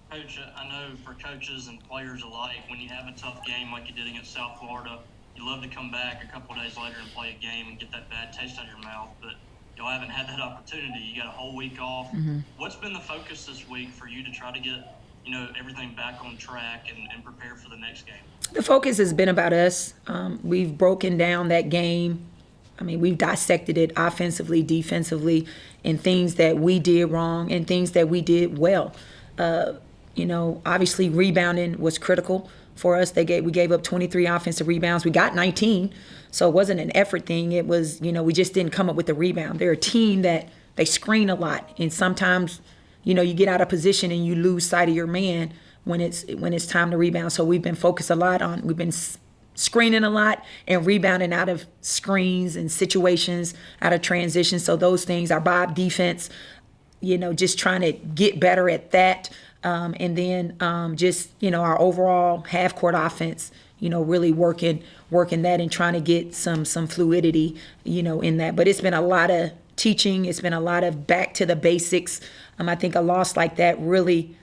Coach, I know for coaches and players alike, when you have a tough game like you did against South Florida, you love to come back a couple of days later and play a game and get that bad taste out of your mouth. But y'all haven't had that opportunity. You got a whole week off. What's been the focus this week for you to try to get everything back on track and prepare for the next game? The focus has been about us. We've broken down that game. I mean, we've dissected it offensively, defensively, and things that we did wrong and things that we did well. Obviously rebounding was critical for us. We gave up 23 offensive rebounds. We got 19, so it wasn't an effort thing. It was, we just didn't come up with the rebound. They're a team that they screen a lot, and sometimes, you get out of position and you lose sight of your man when it's time to rebound. So we've been focused a lot on, we've been screening a lot and rebounding out of screens and situations, out of transition. So those things, our Bob defense, just trying to get better at that. And then our overall half-court offense, really working that and trying to get some fluidity, in that. But it's been a lot of teaching. It's been a lot of back to the basics. I think a loss like that really,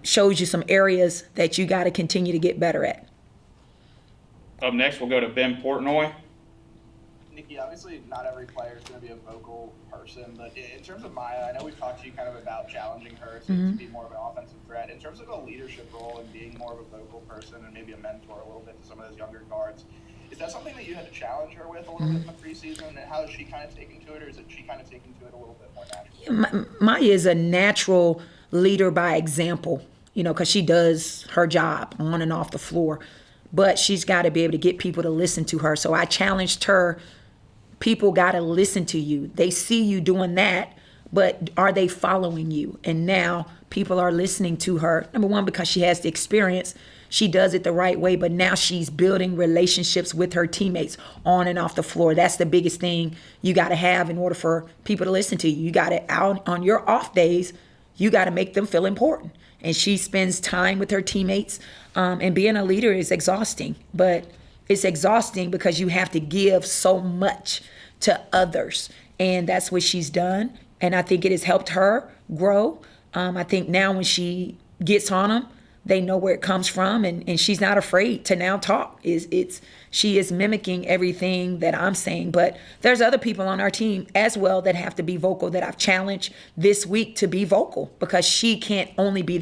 shows you some areas that you got to continue to get better at. Up next, we'll go to Ben Portnoy. Nikki, obviously not every player is going to be a vocal person, but in terms of Maya, I know we've talked to you kind of about challenging her to be more of an offensive threat. In terms of a leadership role and being more of a vocal person and maybe a mentor a little bit to some of those younger guards, is that something that you had to challenge her with a little bit in the preseason? And how is she kind of taking to it, or is it she kind of taking to it a little bit more naturally? Maya is a natural leader by example, because she does her job on and off the floor. But she's got to be able to get people to listen to her. So I challenged her. People got to listen to you. They see you doing that, but are they following you? And now people are listening to her. Number one, because she has the experience. She does it the right way, but now she's building relationships with her teammates on and off the floor. That's the biggest thing you got to have in order for people to listen to you. You got to, out on your off days, you got to make them feel important. And she spends time with her teammates. And being a leader is exhausting, but it's exhausting because you have to give so much to others. And that's what she's done. And I think it has helped her grow. I think now when she gets on them, they know where it comes from, and she's not afraid to now talk. She is mimicking everything that I'm saying. But there's other people on our team as well that have to be vocal, that I've challenged this week to be vocal, because she can't only be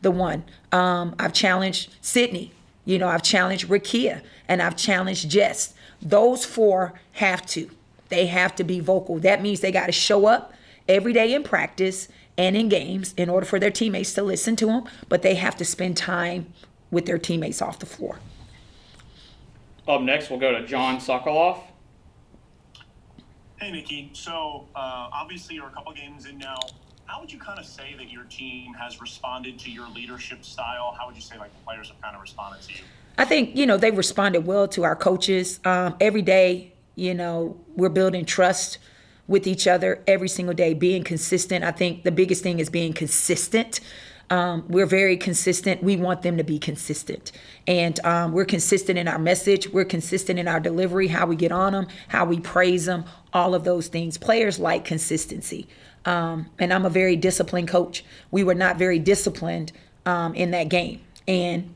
the one. I've challenged Sydney. I've challenged Rakia, and I've challenged Jess. Those four have to. They have to be vocal. That means they got to show up every day in practice and in games in order for their teammates to listen to them, but they have to spend time with their teammates off the floor. Up next, we'll go to John Sokoloff. Hey, Nikki. So, obviously, you're a couple games in now. How would you kind of say that your team has responded to your leadership style? How would you say, the players have kind of responded to you? I think, they've responded well to our coaches. Every day, we're building trust with each other every single day, being consistent. I think the biggest thing is being consistent. We're very consistent. We want them to be consistent. And we're consistent in our message. We're consistent in our delivery, how we get on them, how we praise them, all of those things. Players like consistency. And I'm a very disciplined coach. We were not very disciplined in that game. And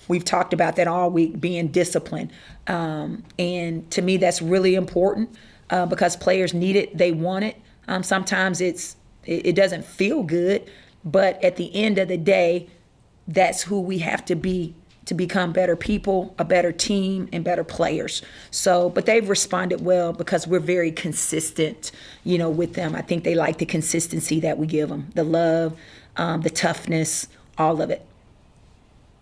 we've talked about that all week, being disciplined. And to me, that's really important. Because players need it, they want it. Sometimes it doesn't feel good, but at the end of the day, that's who we have to be to become better people, a better team, and better players. So, but they've responded well because we're very consistent, with them. I think they like the consistency that we give them, the love, the toughness, all of it.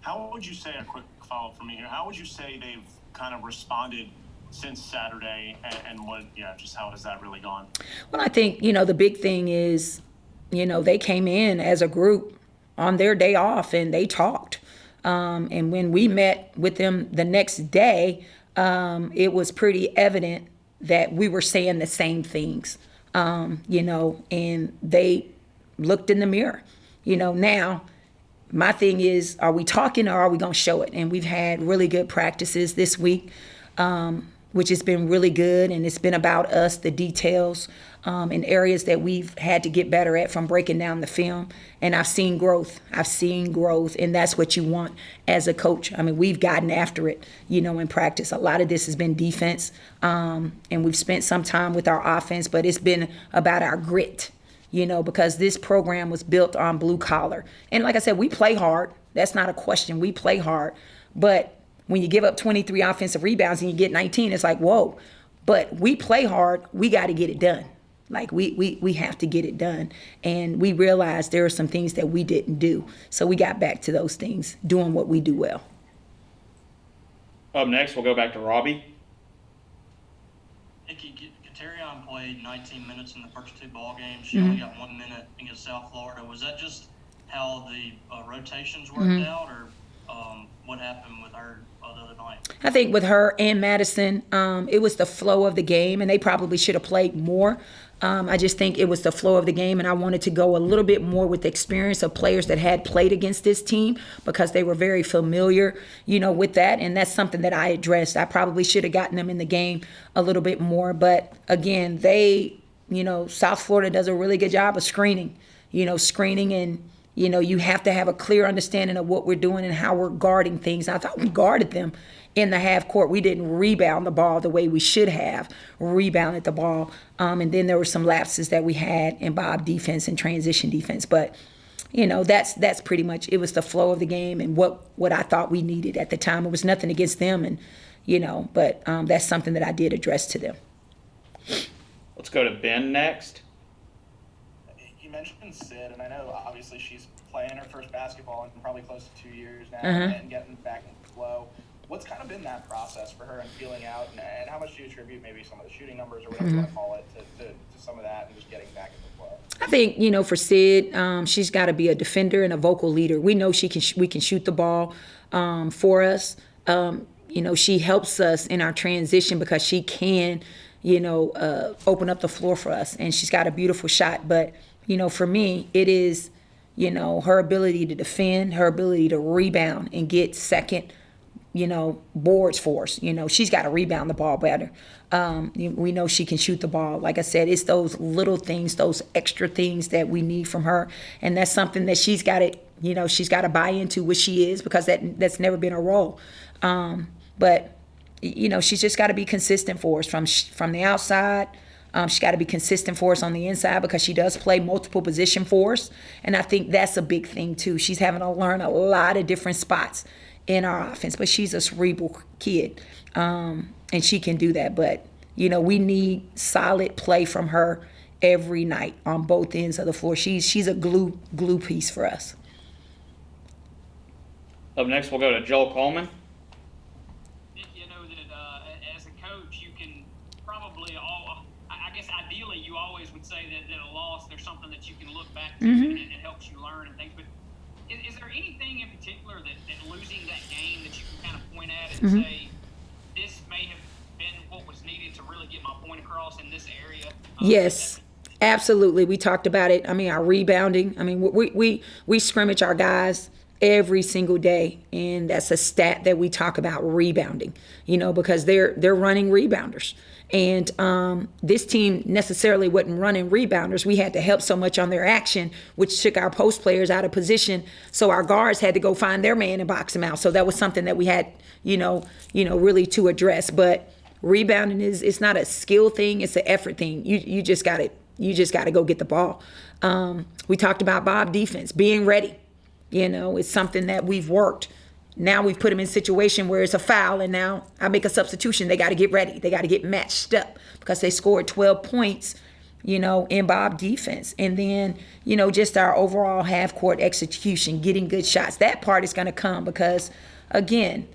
How would you say, a quick follow-up from me here, how would you say they've kind of responded since Saturday, and just how has that really gone? Well, I think, the big thing is, they came in as a group on their day off and they talked. And when we met with them the next day, it was pretty evident that we were saying the same things, and they looked in the mirror. Now, my thing is, are we talking or are we going to show it? And we've had really good practices this week. Which has been really good, and it's been about us, the details in areas that we've had to get better at from breaking down the film. And I've seen growth. And that's what you want as a coach. I mean, we've gotten after it, in practice. A lot of this has been defense, and we've spent some time with our offense, but it's been about our grit, because this program was built on blue collar. And like I said, we play hard. That's not a question. We play hard. But when you give up 23 offensive rebounds and you get 19, it's like, whoa. But we play hard. We got to get it done. Like, we have to get it done. And we realized there are some things that we didn't do. So we got back to those things, doing what we do well. Up next, we'll go back to Robbie. Nikki, Katerion played 19 minutes in the first 2 ball games. She only got 1 minute against South Florida. Was that just how the rotations worked out, or what happened with her the other night? I think with her and Madison, it was the flow of the game, and they probably should have played more. I just think it was the flow of the game, and I wanted to go a little bit more with the experience of players that had played against this team because they were very familiar, with that, and that's something that I addressed. I probably should have gotten them in the game a little bit more, but again, South Florida does a really good job of screening, and you have to have a clear understanding of what we're doing and how we're guarding things. I thought we guarded them in the half court. We didn't rebound the ball the way we should have rebounded the ball. And then there were some lapses that we had in Bob defense and transition defense. But, that's pretty much, it was the flow of the game and what I thought we needed at the time. It was nothing against them, and, but that's something that I did address to them. Let's go to Ben next. You mentioned Sid, and I know obviously she's playing her first basketball in probably close to 2 years now and getting back in the flow. What's kind of been that process for her and feeling out, and how much do you attribute maybe some of the shooting numbers or whatever you want to call it to some of that and just getting back in the flow? I think, for Sid, she's got to be a defender and a vocal leader. We know we can shoot the ball for us. She helps us in our transition because she can, open up the floor for us, and she's got a beautiful shot. But, for me, it is, her ability to defend, her ability to rebound and get second, boards for us. She's got to rebound the ball better. We know she can shoot the ball. Like I said, it's those little things, those extra things that we need from her. And that's something that she's got to buy into what she is, because that's never been her role. But she's just got to be consistent for us from the outside. She's got to be consistent for us on the inside because she does play multiple position for us. And I think that's a big thing too. She's having to learn a lot of different spots in our offense, but she's a cerebral kid, and she can do that. But, we need solid play from her every night on both ends of the floor. She's a glue piece for us. Up next, we'll go to Joel Coleman. That as a coach, you can probably I guess ideally you always would say that a loss, there's something that you can look back to and it helps you learn and things. But is there anything in particular that losing that game that you can kind of point at and say, this may have been what was needed to really get my point across in this area? Yes, absolutely. We talked about it. I mean, our rebounding. I mean, we scrimmage our guys every single day, and that's a stat that we talk about, rebounding, because they're running rebounders. And this team necessarily wasn't running rebounders. We had to help so much on their action, which took our post players out of position. So our guards had to go find their man and box him out. So that was something that we had, really to address. But rebounding it's not a skill thing; it's an effort thing. You just got to go get the ball. We talked about Bob defense, being ready. It's something that we've worked. Now we've put them in a situation where it's a foul, and now I make a substitution. They got to get ready. They got to get matched up because they scored 12 points, in Bob defense. And then, just our overall half-court execution, getting good shots. That part is going to come because, again,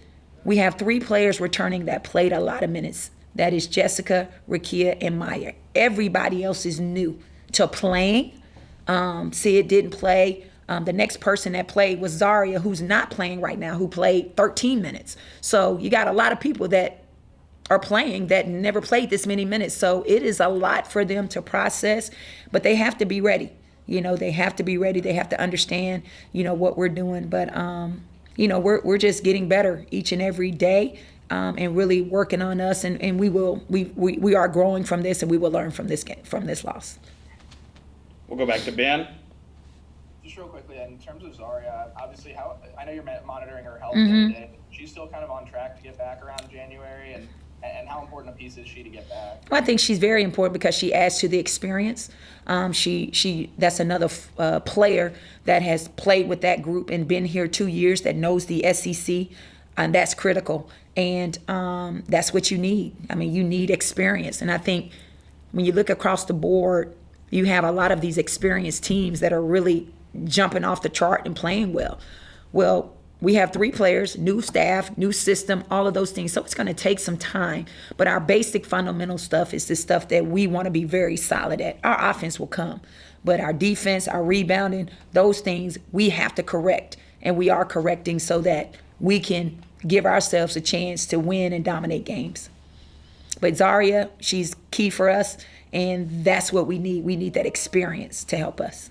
we have 3 players returning that played a lot of minutes. That is Jessica, Rakia, and Maya. Everybody else is new to playing. Sid didn't play. The next person that played was Zaria, who's not playing right now, who played 13 minutes. So you got a lot of people that are playing that never played this many minutes. So it is a lot for them to process, but they have to be ready. They have to be ready. They have to understand, what we're doing. But, we're just getting better each and every day. and really working on us, and we are growing from this, and we will learn from this loss. We'll go back to Ben. Just real quickly, in terms of Zaria, obviously, I know you're monitoring her health Mm-hmm. day to day. She's still kind of on track to get back around January, and how important a piece is she to get back? Well, I think she's very important because she adds to the experience. That's another player that has played with that group and been here 2 years, that knows the SEC, and that's critical. And that's what you need. I mean, you need experience. And I think when you look across the board, you have a lot of these experienced teams that are really jumping off the chart and playing well. Well, we have 3 players, new staff, new system, all of those things. So it's going to take some time. But our basic fundamental stuff is the stuff that we want to be very solid at. Our offense will come. But our defense, our rebounding, those things we have to correct. And we are correcting so that we can give ourselves a chance to win and dominate games. But Zaria, she's key for us. And that's what we need. We need that experience to help us.